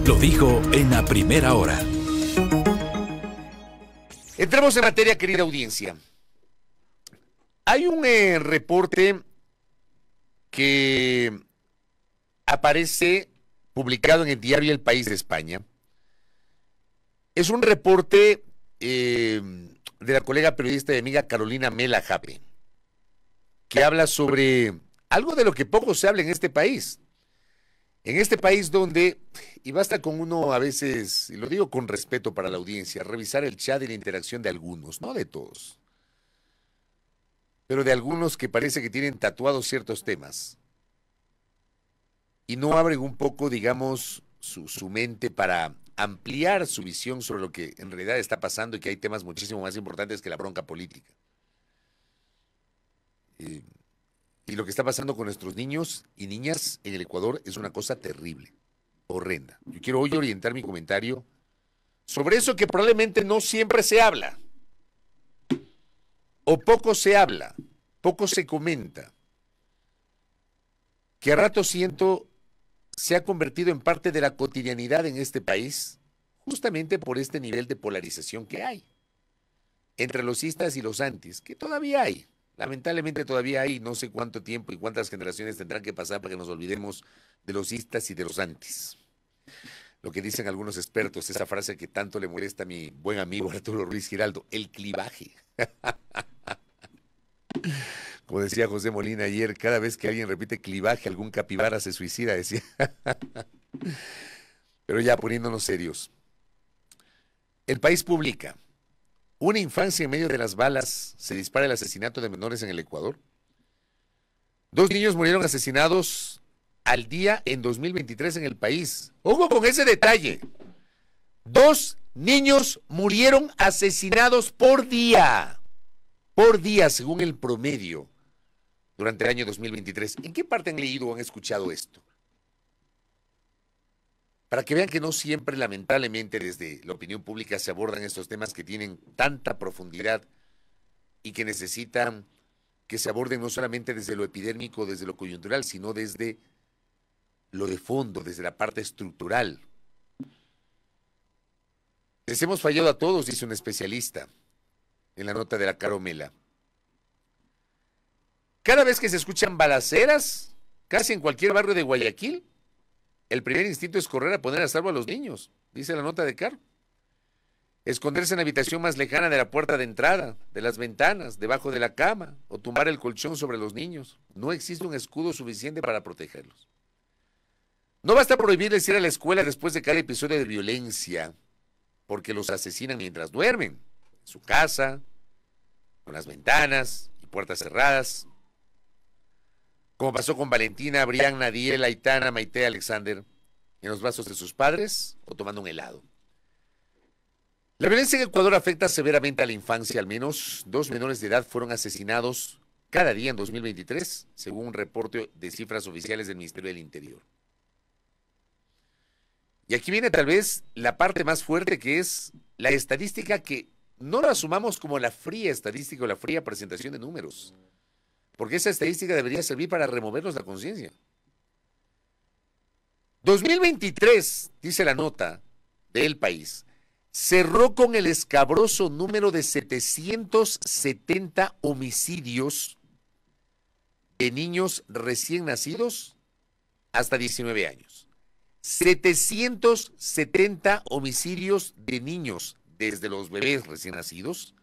Lo dijo en la primera hora. Entramos en materia, querida audiencia. Hay un reporte que aparece publicado en el diario El País de España. Es un reporte de la colega periodista y amiga Carolina Mela Jape, que habla sobre algo de lo que poco se habla en este país. En este país donde, y basta con uno a veces, y lo digo con respeto para la audiencia, revisar el chat y la interacción de algunos, no de todos, pero de algunos que parece que tienen tatuados ciertos temas y no abren un poco, digamos, su mente para ampliar su visión sobre lo que en realidad está pasando y que hay temas muchísimo más importantes que la bronca política. Y lo que está pasando con nuestros niños y niñas en el Ecuador es una cosa terrible, horrenda. Yo quiero hoy orientar mi comentario sobre eso que probablemente no siempre se habla, o poco se habla, poco se comenta, que a rato siento se ha convertido en parte de la cotidianidad en este país, justamente por este nivel de polarización que hay entre los istas y los antis, que todavía hay. Lamentablemente todavía hay, no sé cuánto tiempo y cuántas generaciones tendrán que pasar para que nos olvidemos de los istas y de los antis. Lo que dicen algunos expertos, esa frase que tanto le molesta a mi buen amigo Arturo Ruiz Giraldo, el clivaje. Como decía José Molina ayer, cada vez que alguien repite clivaje, algún capibara se suicida, decía. Pero ya poniéndonos serios. El País publica: una infancia en medio de las balas, se dispara el asesinato de menores en el Ecuador. 2 niños murieron asesinados al día en 2023 en el país. Ojo con ese detalle. 2 niños murieron asesinados por día, según el promedio, durante el año 2023. ¿En qué parte han leído o han escuchado esto? Para que vean que no siempre, lamentablemente, desde la opinión pública se abordan estos temas que tienen tanta profundidad y que necesitan que se aborden no solamente desde lo epidérmico, desde lo coyuntural, sino desde lo de fondo, desde la parte estructural. Les hemos fallado a todos, dice un especialista en la nota de la Caromela. Cada vez que se escuchan balaceras, casi en cualquier barrio de Guayaquil, el primer instinto es correr a poner a salvo a los niños, dice la nota de Caro. Esconderse en la habitación más lejana de la puerta de entrada, de las ventanas, debajo de la cama, o tumbar el colchón sobre los niños. No existe un escudo suficiente para protegerlos. No basta prohibirles ir a la escuela después de cada episodio de violencia, porque los asesinan mientras duermen, en su casa, con las ventanas y puertas cerradas. Como pasó con Valentina, Brian, Nadiel, Aitana, Maite, Alexander, en los brazos de sus padres o tomando un helado. La violencia en Ecuador afecta severamente a la infancia. Al menos 2 menores de edad fueron asesinados cada día en 2023, según un reporte de cifras oficiales del Ministerio del Interior. Y aquí viene tal vez la parte más fuerte, que es la estadística, que no la asumamos como la fría estadística o la fría presentación de números, porque esa estadística debería servir para removernos la conciencia. 2023, dice la nota del País, cerró con el escabroso número de 770 homicidios de niños recién nacidos hasta 19 años. 770 homicidios de niños, desde los bebés recién nacidos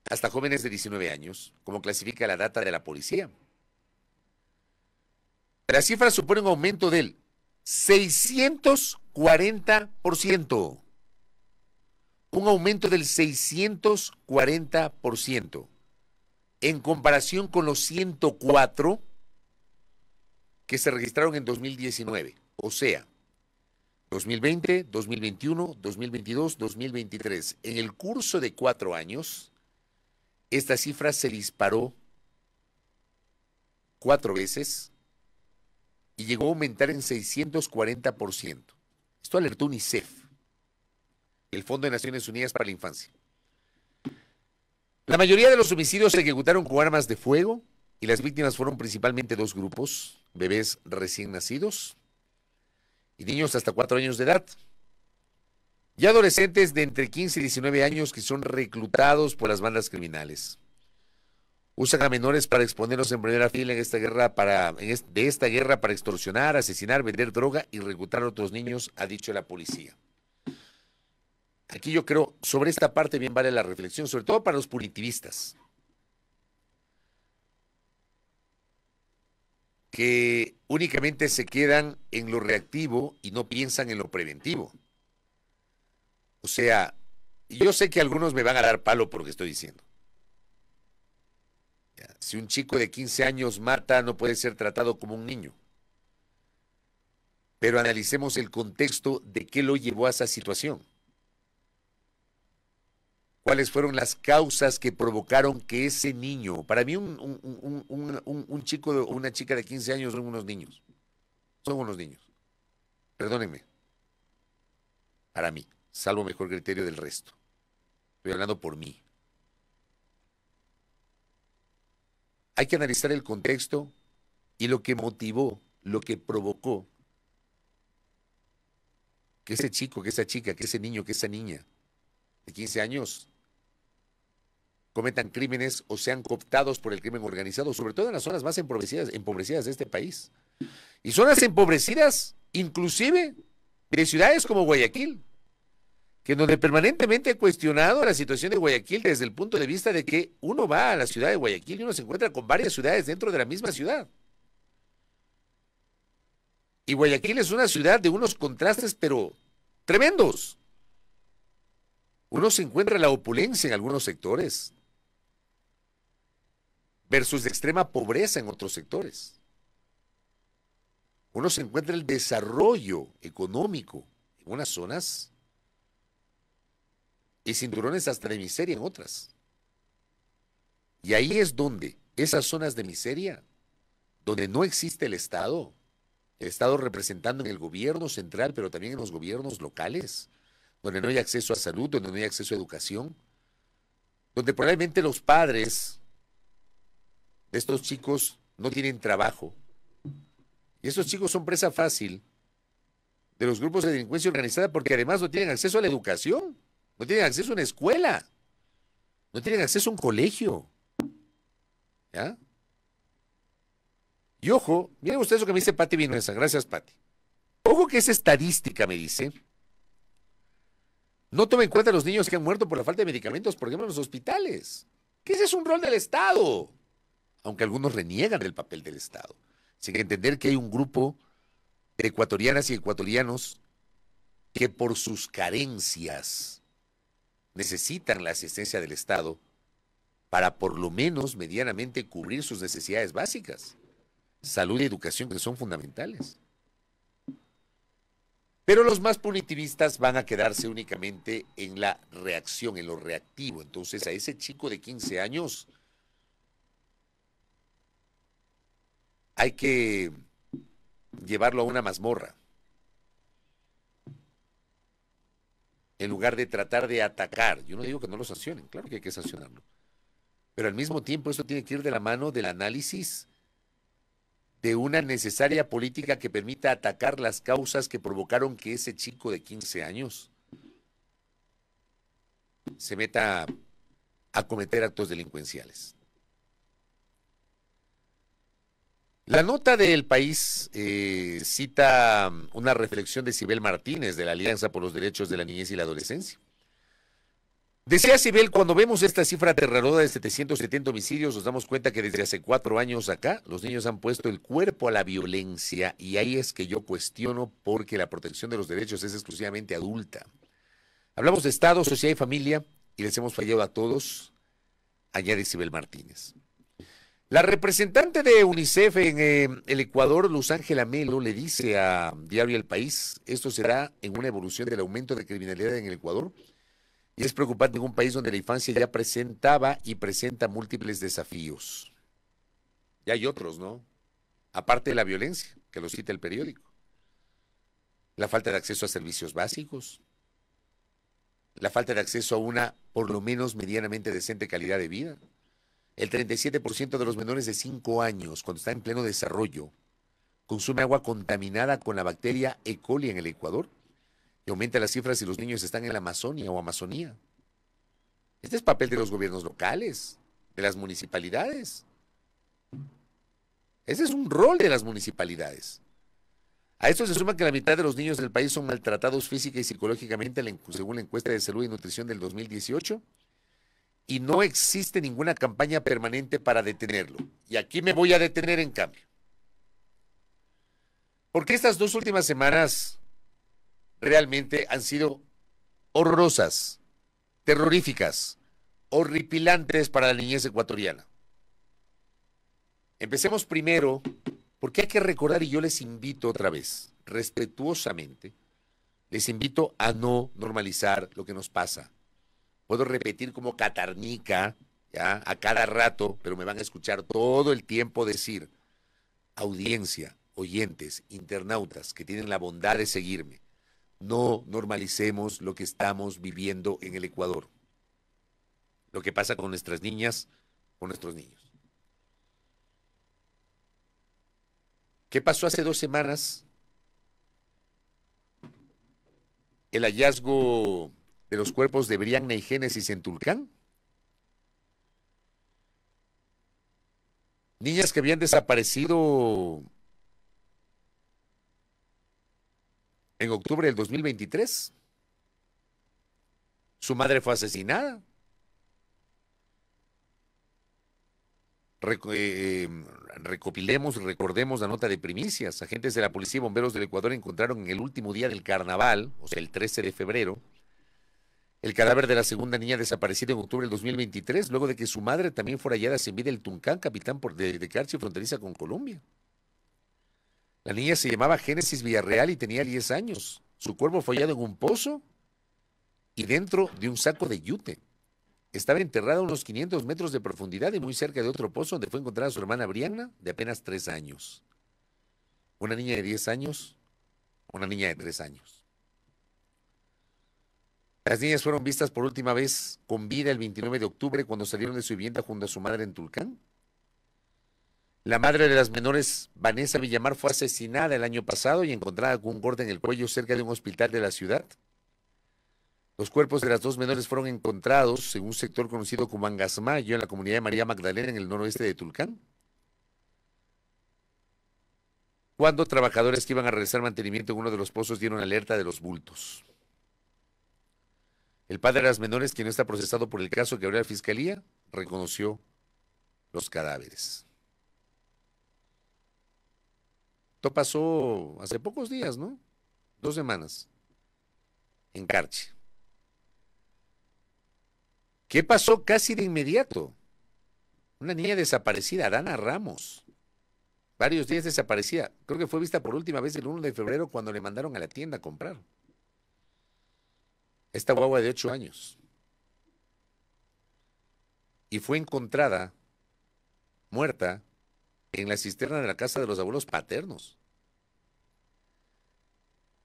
hasta jóvenes de 19 años, como clasifica la data de la policía. La cifra supone un aumento del 640%. Un aumento del 640% en comparación con los 104 que se registraron en 2019. O sea, 2020, 2021, 2022, 2023. En el curso de 4 años, esta cifra se disparó 4 veces y llegó a aumentar en 640%. Esto alertó UNICEF, el Fondo de Naciones Unidas para la Infancia. La mayoría de los homicidios se ejecutaron con armas de fuego y las víctimas fueron principalmente 2 grupos: bebés recién nacidos y niños hasta 4 años de edad. Y adolescentes de entre 15 y 19 años que son reclutados por las bandas criminales. Usan a menores para exponerlos en primera fila en esta guerra de esta guerra para extorsionar, asesinar, vender droga y reclutar a otros niños, ha dicho la policía. Aquí yo creo, sobre esta parte bien vale la reflexión, sobre todo para los punitivistas, que únicamente se quedan en lo reactivo y no piensan en lo preventivo. O sea, yo sé que algunos me van a dar palo por lo que estoy diciendo. Si un chico de 15 años mata, no puede ser tratado como un niño. Pero analicemos el contexto de qué lo llevó a esa situación. ¿Cuáles fueron las causas que provocaron que ese niño, para mí un chico o una chica de 15 años son unos niños. Son unos niños. Perdónenme. Para mí, salvo mejor criterio del resto. Estoy hablando por mí. Hay que analizar el contexto y lo que motivó, lo que provocó que ese chico, que esa chica, que ese niño, que esa niña de 15 años cometan crímenes o sean cooptados por el crimen organizado, sobre todo en las zonas más empobrecidas de este país. Y zonas empobrecidas, inclusive de ciudades como Guayaquil, que en donde permanentemente he cuestionado la situación de Guayaquil desde el punto de vista de que uno va a la ciudad de Guayaquil y uno se encuentra con varias ciudades dentro de la misma ciudad. Y Guayaquil es una ciudad de unos contrastes, pero tremendos. Uno se encuentra la opulencia en algunos sectores versus de extrema pobreza en otros sectores. Uno se encuentra el desarrollo económico en unas zonas y cinturones hasta de miseria en otras. Y ahí es donde esas zonas de miseria, donde no existe el Estado representando en el gobierno central, pero también en los gobiernos locales, donde no hay acceso a salud, donde no hay acceso a educación, donde probablemente los padres de estos chicos no tienen trabajo. Y estos chicos son presa fácil de los grupos de delincuencia organizada porque además no tienen acceso a la educación. No tienen acceso a una escuela. No tienen acceso a un colegio. ¿Ya? Y ojo, miren ustedes lo que me dice Pati Vinuesa. Gracias, Pati. Ojo que esa estadística me dice, no toma en cuenta a los niños que han muerto por la falta de medicamentos, por ejemplo, en los hospitales. Que ese es un rol del Estado. Aunque algunos reniegan del papel del Estado. Sin entender que hay un grupo de ecuatorianas y ecuatorianos que por sus carencias necesitan la asistencia del Estado para por lo menos medianamente cubrir sus necesidades básicas, salud y educación, que son fundamentales. Pero los más punitivistas van a quedarse únicamente en la reacción, en lo reactivo. Entonces a ese chico de 15 años hay que llevarlo a una mazmorra, en lugar de tratar de atacar. Yo no digo que no lo sancionen, claro que hay que sancionarlo. Pero al mismo tiempo esto tiene que ir de la mano del análisis de una necesaria política que permita atacar las causas que provocaron que ese chico de 15 años se meta a cometer actos delincuenciales. La nota del País cita una reflexión de Sibel Martínez de la Alianza por los Derechos de la Niñez y la Adolescencia. Decía Sibel, cuando vemos esta cifra aterradora de 770 homicidios, nos damos cuenta que desde hace 4 años acá, los niños han puesto el cuerpo a la violencia, y ahí es que yo cuestiono porque la protección de los derechos es exclusivamente adulta. Hablamos de Estado, sociedad y familia, y les hemos fallado a todos, añade Sibel Martínez. La representante de UNICEF en el Ecuador, Luz Ángela Melo, le dice a Diario El País, esto será en una evolución del aumento de criminalidad en el Ecuador, y es preocupante en un país donde la infancia ya presentaba y presenta múltiples desafíos. Y hay otros, ¿no? Aparte de la violencia, que lo cita el periódico. La falta de acceso a servicios básicos. La falta de acceso a una, por lo menos, medianamente decente calidad de vida. El 37% de los menores de 5 años, cuando está en pleno desarrollo, consume agua contaminada con la bacteria E. coli en el Ecuador y aumenta las cifras si los niños están en la Amazonia o Amazonía. Este es papel de los gobiernos locales, de las municipalidades. Ese es un rol de las municipalidades. A esto se suma que la mitad de los niños del país son maltratados física y psicológicamente, según la encuesta de salud y nutrición del 2018, y no existe ninguna campaña permanente para detenerlo. Y aquí me voy a detener en cambio. Porque estas 2 últimas semanas realmente han sido horrorosas, terroríficas, horripilantes para la niñez ecuatoriana. Empecemos primero, porque hay que recordar, y yo les invito otra vez, respetuosamente, les invito a no normalizar lo que nos pasa. Puedo repetir como catarnica, ¿ya?, a cada rato, pero me van a escuchar todo el tiempo decir, audiencia, oyentes, internautas que tienen la bondad de seguirme, no normalicemos lo que estamos viviendo en el Ecuador. Lo que pasa con nuestras niñas, con nuestros niños. ¿Qué pasó hace 2 semanas? El hallazgo de los cuerpos de Brianna y Génesis en Tulcán. Niñas que habían desaparecido en octubre del 2023. Su madre fue asesinada. Recopilemos y recordemos la nota de primicias. Agentes de la Policía y Bomberos del Ecuador encontraron en el último día del carnaval, o sea, el 13 de febrero, el cadáver de la segunda niña desaparecida en octubre del 2023, luego de que su madre también fuera hallada sin vida en el Tuncán, capitán de Carchi, fronteriza con Colombia. La niña se llamaba Génesis Villarreal y tenía 10 años. Su cuerpo fue hallado en un pozo y dentro de un saco de yute. Estaba enterrada a unos 500 metros de profundidad y muy cerca de otro pozo donde fue encontrada su hermana Brianna, de apenas 3 años. Una niña de 10 años, una niña de 3 años. Las niñas fueron vistas por última vez con vida el 29 de octubre cuando salieron de su vivienda junto a su madre en Tulcán. La madre de las menores, Vanessa Villamar, fue asesinada el año pasado y encontrada con un corte en el cuello cerca de un hospital de la ciudad. Los cuerpos de las 2 menores fueron encontrados en un sector conocido como Angasmayo, en la comunidad de María Magdalena, en el noroeste de Tulcán, cuando trabajadores que iban a realizar mantenimiento en uno de los pozos dieron alerta de los bultos. El padre de las menores, quien no está procesado por el caso que abrió la Fiscalía, reconoció los cadáveres. Esto pasó hace pocos días, ¿no? 2 semanas, en Carchi. ¿Qué pasó casi de inmediato? Una niña desaparecida, Dana Ramos. Varios días desaparecida. Creo que fue vista por última vez el 1 de febrero cuando le mandaron a la tienda a comprar. Esta guagua de 8 años. Y fue encontrada muerta en la cisterna de la casa de los abuelos paternos.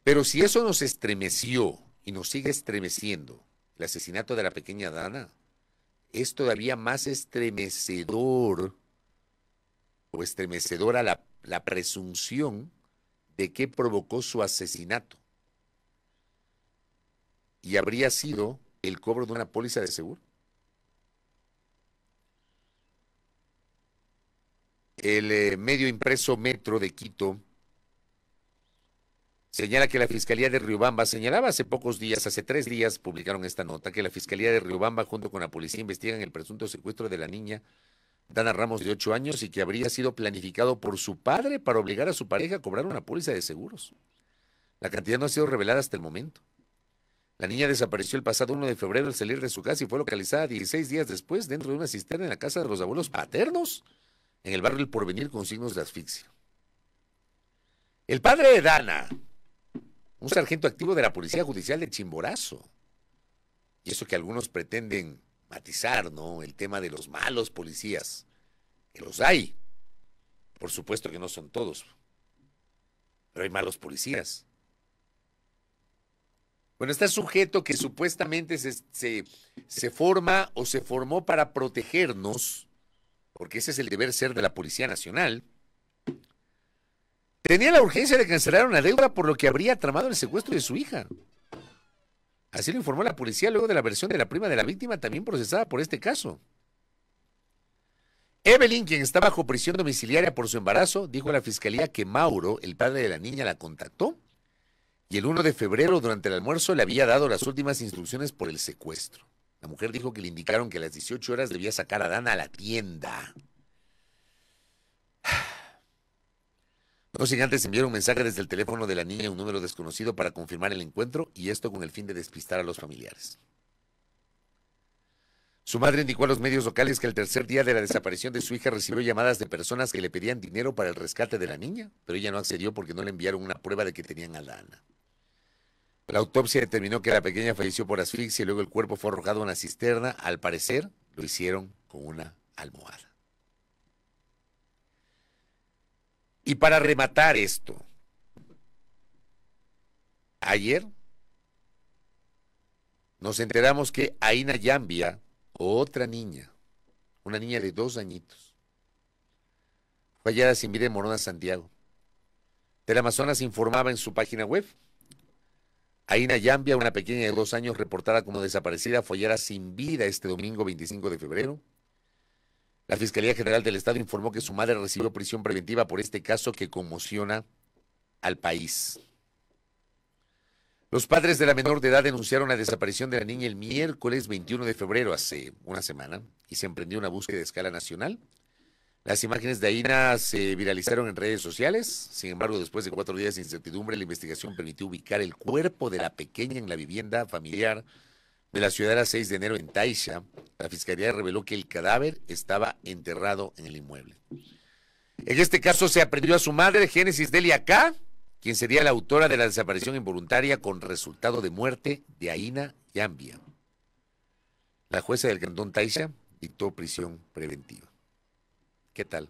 Pero si eso nos estremeció y nos sigue estremeciendo, el asesinato de la pequeña Dana, es todavía más estremecedor o estremecedora la presunción de que provocó su asesinato. Y habría sido el cobro de una póliza de seguro. El medio impreso Metro de Quito señala que la Fiscalía de Riobamba señalaba hace pocos días, hace 3 días, publicaron esta nota, que la Fiscalía de Riobamba junto con la policía investigan el presunto secuestro de la niña Dana Ramos de 8 años y que habría sido planificado por su padre para obligar a su pareja a cobrar una póliza de seguros. La cantidad no ha sido revelada hasta el momento. La niña desapareció el pasado 1 de febrero al salir de su casa y fue localizada 16 días después dentro de una cisterna en la casa de los abuelos paternos en el barrio El Porvenir con signos de asfixia. El padre de Dana, un sargento activo de la Policía Judicial de Chimborazo, y eso que algunos pretenden matizar, ¿no?, el tema de los malos policías, que los hay, por supuesto que no son todos, pero hay malos policías. Bueno, este sujeto que supuestamente se forma o se formó para protegernos, porque ese es el deber ser de la Policía Nacional, tenía la urgencia de cancelar una deuda por lo que habría tramado el secuestro de su hija. Así lo informó la policía luego de la versión de la prima de la víctima, también procesada por este caso. Evelyn, quien está bajo prisión domiciliaria por su embarazo, dijo a la fiscalía que Mauro, el padre de la niña, la contactó y el 1 de febrero, durante el almuerzo, le había dado las últimas instrucciones por el secuestro. La mujer dijo que le indicaron que a las 18 horas debía sacar a Dana a la tienda. No sin antes enviar un mensaje desde el teléfono de la niña a un número desconocido para confirmar el encuentro, y esto con el fin de despistar a los familiares. Su madre indicó a los medios locales que el tercer día de la desaparición de su hija recibió llamadas de personas que le pedían dinero para el rescate de la niña, pero ella no accedió porque no le enviaron una prueba de que tenían a Dana. La autopsia determinó que la pequeña falleció por asfixia y luego el cuerpo fue arrojado a una cisterna. Al parecer, lo hicieron con una almohada. Y para rematar esto, ayer nos enteramos que Aina Yambia, otra niña, una niña de 2 añitos, fue hallada sin vida en Morona, Santiago. Teleamazonas informaba en su página web: Aina Yambia, una pequeña de 2 años reportada como desaparecida, fue hallada sin vida este domingo 25 de febrero. La Fiscalía General del Estado informó que su madre recibió prisión preventiva por este caso que conmociona al país. Los padres de la menor de edad denunciaron la desaparición de la niña el miércoles 21 de febrero, hace una semana, y se emprendió una búsqueda de escala nacional. Las imágenes de Aina se viralizaron en redes sociales. Sin embargo, después de 4 días de incertidumbre, la investigación permitió ubicar el cuerpo de la pequeña en la vivienda familiar de la ciudadana 6 de enero en Taisha. La Fiscalía reveló que el cadáver estaba enterrado en el inmueble. En este caso se aprehendió a su madre, Génesis Delia K., quien sería la autora de la desaparición involuntaria con resultado de muerte de Aina Yambia. La jueza del cantón Taisha dictó prisión preventiva. ¿Qué tal?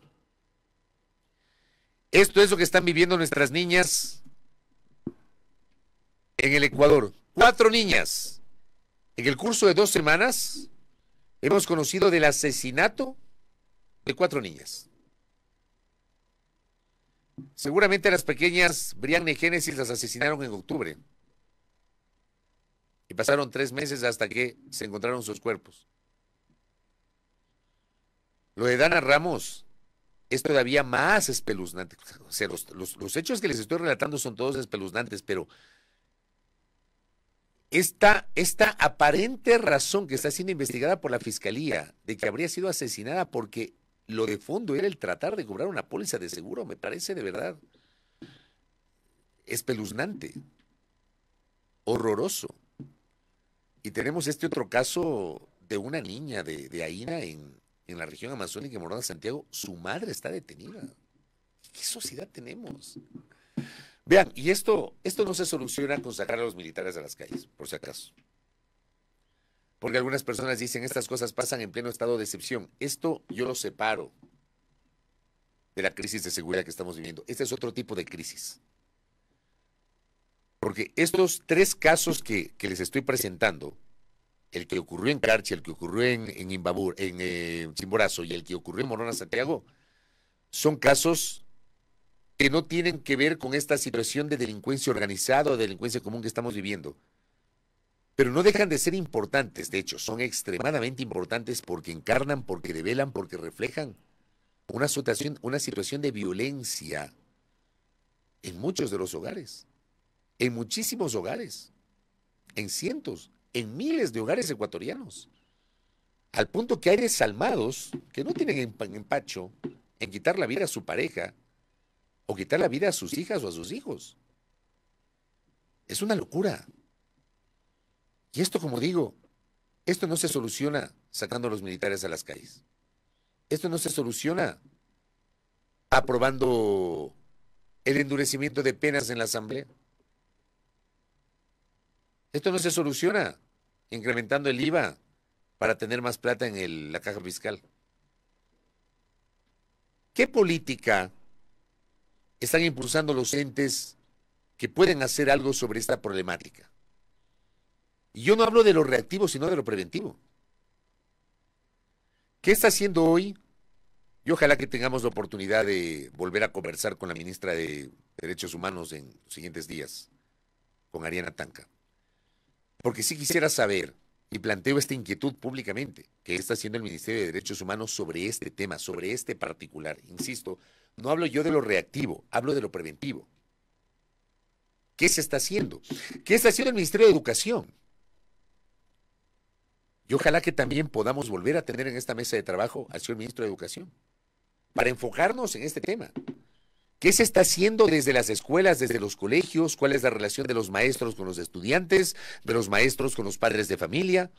Esto es lo que están viviendo nuestras niñas en el Ecuador. 4 niñas. En el curso de 2 semanas hemos conocido del asesinato de 4 niñas. Seguramente a las pequeñas Brianna y Génesis las asesinaron en octubre. Y pasaron 3 meses hasta que se encontraron sus cuerpos. Lo de Dana Ramos es todavía más espeluznante. O sea, los hechos que les estoy relatando son todos espeluznantes, pero esta aparente razón que está siendo investigada por la Fiscalía de que habría sido asesinada porque lo de fondo era el tratar de cobrar una póliza de seguro, me parece de verdad espeluznante, horroroso. Y tenemos este otro caso de una niña de Aina en la región amazónica de Morona, Santiago. Su madre está detenida. ¿Qué sociedad tenemos? Vean, y esto no se soluciona con sacar a los militares a las calles, por si acaso. Porque algunas personas dicen, estas cosas pasan en pleno estado de excepción. Esto yo lo separo de la crisis de seguridad que estamos viviendo. Este es otro tipo de crisis. Porque estos 3 casos que les estoy presentando, el que ocurrió en Carchi, el que ocurrió en Imbabur, en Chimborazo, y el que ocurrió en Morona, Santiago, son casos que no tienen que ver con esta situación de delincuencia organizada o de delincuencia común que estamos viviendo. Pero no dejan de ser importantes. De hecho, son extremadamente importantes porque encarnan, porque develan, porque reflejan una situación de violencia en muchos de los hogares, en muchísimos hogares, en cientos, en miles de hogares ecuatorianos, al punto que hay desalmados que no tienen empacho en quitar la vida a su pareja o quitar la vida a sus hijas o a sus hijos. Es una locura. Y esto, como digo, esto no se soluciona sacando a los militares a las calles. Esto no se soluciona aprobando el endurecimiento de penas en la Asamblea. Esto no se soluciona incrementando el IVA para tener más plata en la caja fiscal. ¿Qué política están impulsando los entes que pueden hacer algo sobre esta problemática? Y yo no hablo de lo reactivo, sino de lo preventivo. ¿Qué está haciendo hoy? Y ojalá que tengamos la oportunidad de volver a conversar con la ministra de Derechos Humanos en los siguientes días con Ariana Tanca. Porque sí quisiera saber, y planteo esta inquietud públicamente, qué está haciendo el Ministerio de Derechos Humanos sobre este tema, sobre este particular. Insisto, no hablo yo de lo reactivo, hablo de lo preventivo. ¿Qué se está haciendo? ¿Qué está haciendo el Ministerio de Educación? Y ojalá que también podamos volver a tener en esta mesa de trabajo al señor Ministro de Educación para enfocarnos en este tema. ¿Qué se está haciendo desde las escuelas, desde los colegios? ¿Cuál es la relación de los maestros con los estudiantes, de los maestros con los padres de familia?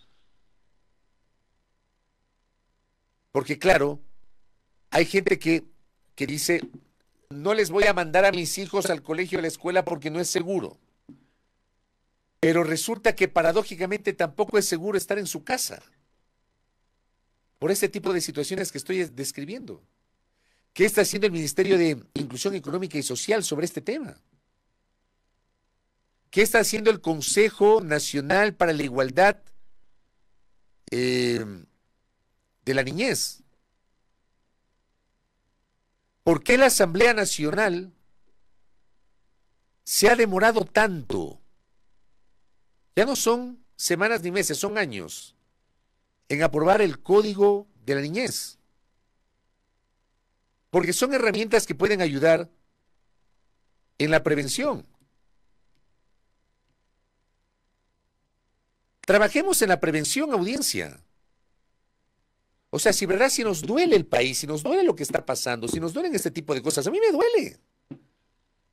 Porque claro, hay gente que dice, no les voy a mandar a mis hijos al colegio o a la escuela porque no es seguro. Pero resulta que paradójicamente tampoco es seguro estar en su casa por este tipo de situaciones que estoy describiendo. ¿Qué está haciendo el Ministerio de Inclusión Económica y Social sobre este tema? ¿Qué está haciendo el Consejo Nacional para la Igualdad de la Niñez? ¿Por qué la Asamblea Nacional se ha demorado tanto? Ya no son semanas ni meses, son años en aprobar el Código de la Niñez. Porque son herramientas que pueden ayudar en la prevención. Trabajemos en la prevención, audiencia. O sea, si verdad, si nos duele el país, si nos duele lo que está pasando, si nos duelen este tipo de cosas, a mí me duele.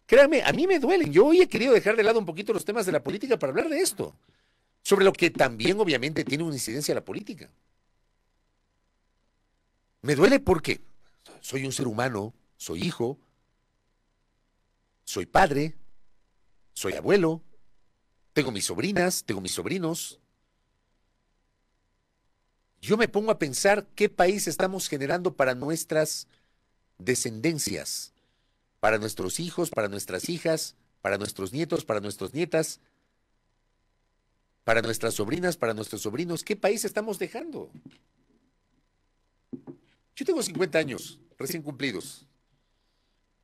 Créanme, a mí me duelen. Yo hoy he querido dejar de lado un poquito los temas de la política para hablar de esto. Sobre lo que también obviamente tiene una incidencia la política. Me duele porque soy un ser humano, soy hijo, soy padre, soy abuelo, tengo mis sobrinas, tengo mis sobrinos. Yo me pongo a pensar qué país estamos generando para nuestras descendencias, para nuestros hijos, para nuestras hijas, para nuestros nietos, para nuestras nietas, para nuestras sobrinas, para nuestros sobrinos. ¿Qué país estamos dejando? Yo tengo 50 años, recién cumplidos.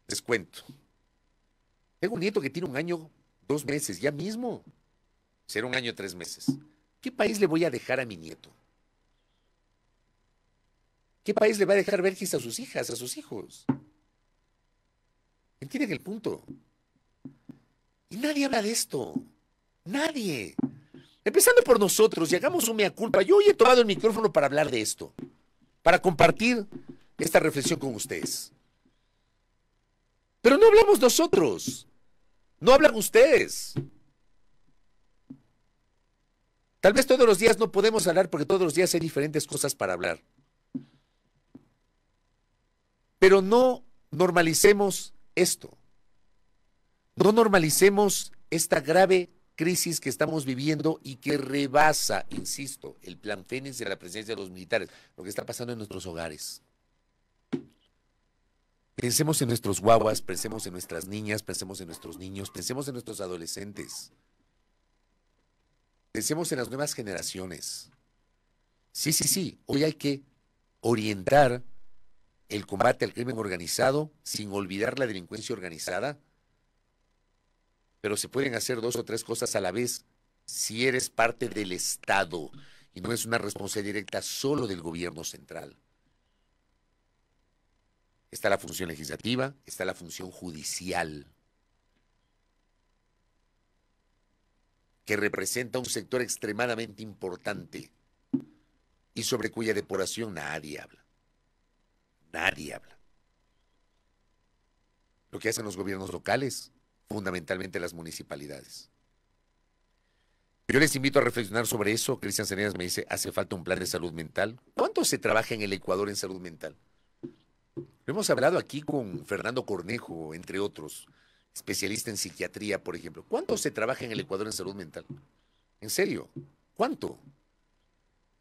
Les cuento. Tengo un nieto que tiene 1 año, 2 meses, ya mismo. Será 1 año, 3 meses. ¿Qué país le voy a dejar a mi nieto? ¿Qué país le va a dejar vergis a sus hijas, a sus hijos? ¿Entienden el punto? Y nadie habla de esto. Nadie. Empezando por nosotros, y hagamos un mea culpa. Yo hoy he tomado el micrófono para hablar de esto, para compartir esta reflexión con ustedes. Pero no hablamos nosotros. No hablan ustedes. Tal vez todos los días no podemos hablar porque todos los días hay diferentes cosas para hablar. Pero no normalicemos esto. No normalicemos esta grave crisis que estamos viviendo y que rebasa, insisto, el plan Fénix de la presencia de los militares, lo que está pasando en nuestros hogares. Pensemos en nuestros guaguas, pensemos en nuestras niñas, pensemos en nuestros niños, pensemos en nuestros adolescentes. Pensemos en las nuevas generaciones. Sí, hoy hay que orientar el combate al crimen organizado sin olvidar la delincuencia organizada, pero se pueden hacer 2 o 3 cosas a la vez si eres parte del Estado y no es una responsabilidad directa solo del gobierno central. Está la función legislativa, está la función judicial, que representa un sector extremadamente importante y sobre cuya depuración nadie habla. Nadie habla. Lo que hacen los gobiernos locales, fundamentalmente las municipalidades. Yo les invito a reflexionar sobre eso. Cristian Cenedas me dice, hace falta un plan de salud mental. ¿Cuánto se trabaja en el Ecuador en salud mental? Lo hemos hablado aquí con Fernando Cornejo, entre otros, especialista en psiquiatría, por ejemplo. ¿Cuánto se trabaja en el Ecuador en salud mental? ¿En serio? ¿Cuánto?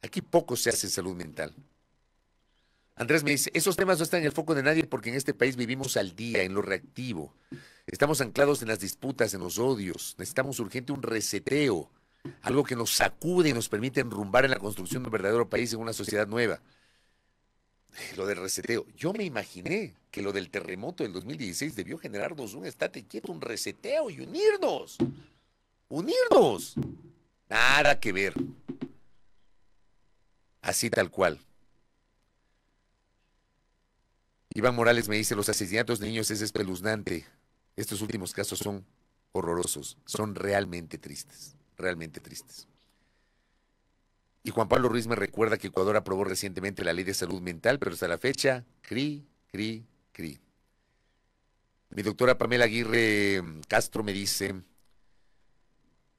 Aquí poco se hace en salud mental. Andrés me dice, esos temas no están en el foco de nadie porque en este país vivimos al día, en lo reactivo. Estamos anclados en las disputas, en los odios. Necesitamos urgente un reseteo, algo que nos sacude y nos permite enrumbar en la construcción de un verdadero país en una sociedad nueva. lo del reseteo. Yo me imaginé que lo del terremoto del 2016 debió generarnos un estate quieto, un reseteo y unirnos. Unirnos. Nada que ver. Así tal cual. Iván Morales me dice, los asesinatos de niños es espeluznante. Estos últimos casos son horrorosos, son realmente tristes, realmente tristes. Y Juan Pablo Ruiz me recuerda que Ecuador aprobó recientemente la ley de salud mental, pero hasta la fecha, cri. Mi doctora Pamela Aguirre Castro me dice,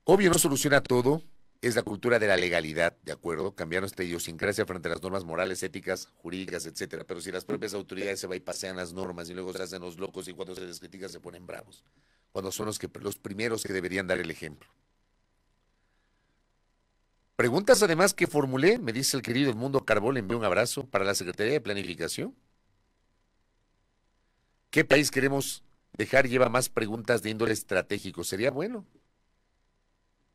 obvio no soluciona todo, es la cultura de la legalidad, ¿de acuerdo? Cambiar nuestra idiosincrasia frente a las normas morales, éticas, jurídicas, etcétera. Pero si las propias autoridades se van y pasean las normas y luego se hacen los locos y cuando se les critica se ponen bravos, cuando son los primeros que deberían dar el ejemplo. Preguntas además que formulé, me dice el querido Edmundo Carbó, le envío un abrazo para la Secretaría de Planificación. ¿Qué país queremos dejar? Lleva más preguntas de índole estratégico. Sería bueno.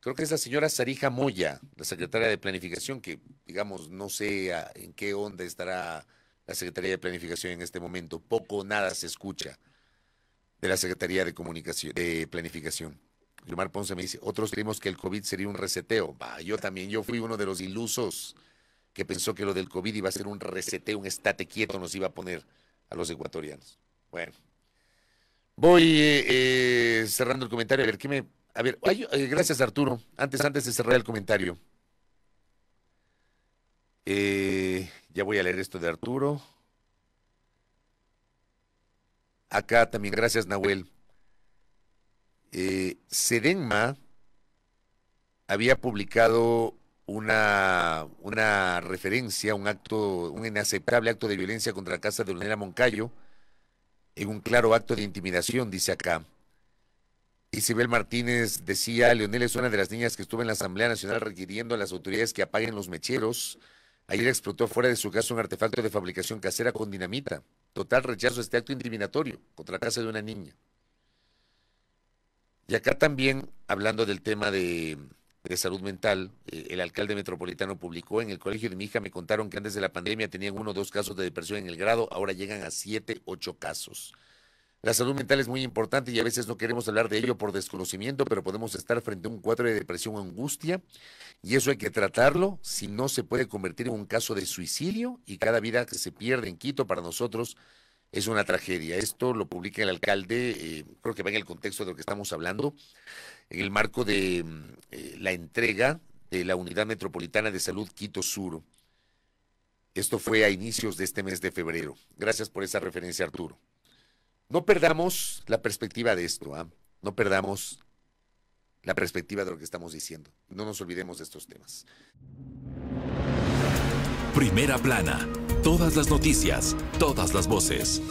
Creo que es la señora Sarija Moya, la secretaria de Planificación, que, digamos, no sé en qué onda estará la Secretaría de Planificación en este momento. Poco o nada se escucha de la Secretaría de Planificación. Yomar Ponce me dice, otros creemos que el COVID sería un reseteo. Bah, yo también, yo fui uno de los ilusos que pensó que lo del COVID iba a ser un reseteo, un estate quieto nos iba a poner a los ecuatorianos. Bueno, voy cerrando el comentario. A ver, gracias Arturo. Antes de cerrar el comentario. Ya voy a leer esto de Arturo. Acá también, gracias Nahuel. Sedenma había publicado una referencia, un inaceptable acto de violencia contra la casa de Leonela Moncayo, en un claro acto de intimidación, dice acá. Isabel Martínez decía, Leonela es una de las niñas que estuvo en la Asamblea Nacional requiriendo a las autoridades que apaguen los mecheros. Ayer explotó fuera de su casa un artefacto de fabricación casera con dinamita. Total rechazo a este acto intimidatorio contra la casa de una niña. Y acá también, hablando del tema de salud mental, el alcalde metropolitano publicó, en el colegio de mi hija me contaron que antes de la pandemia tenían 1 o 2 casos de depresión en el grado, ahora llegan a 7, 8 casos. La salud mental es muy importante y a veces no queremos hablar de ello por desconocimiento, pero podemos estar frente a un cuadro de depresión o angustia y eso hay que tratarlo, si no se puede convertir en un caso de suicidio y cada vida que se pierde en Quito para nosotros es una tragedia. Esto lo publica el alcalde, creo que va en el contexto de lo que estamos hablando, en el marco de la entrega de la Unidad Metropolitana de Salud Quito Sur. Esto fue a inicios de este mes de febrero. Gracias por esa referencia, Arturo. No perdamos la perspectiva de esto, ¿eh? No perdamos la perspectiva de lo que estamos diciendo. No nos olvidemos de estos temas. Primera plana. Todas las noticias, todas las voces.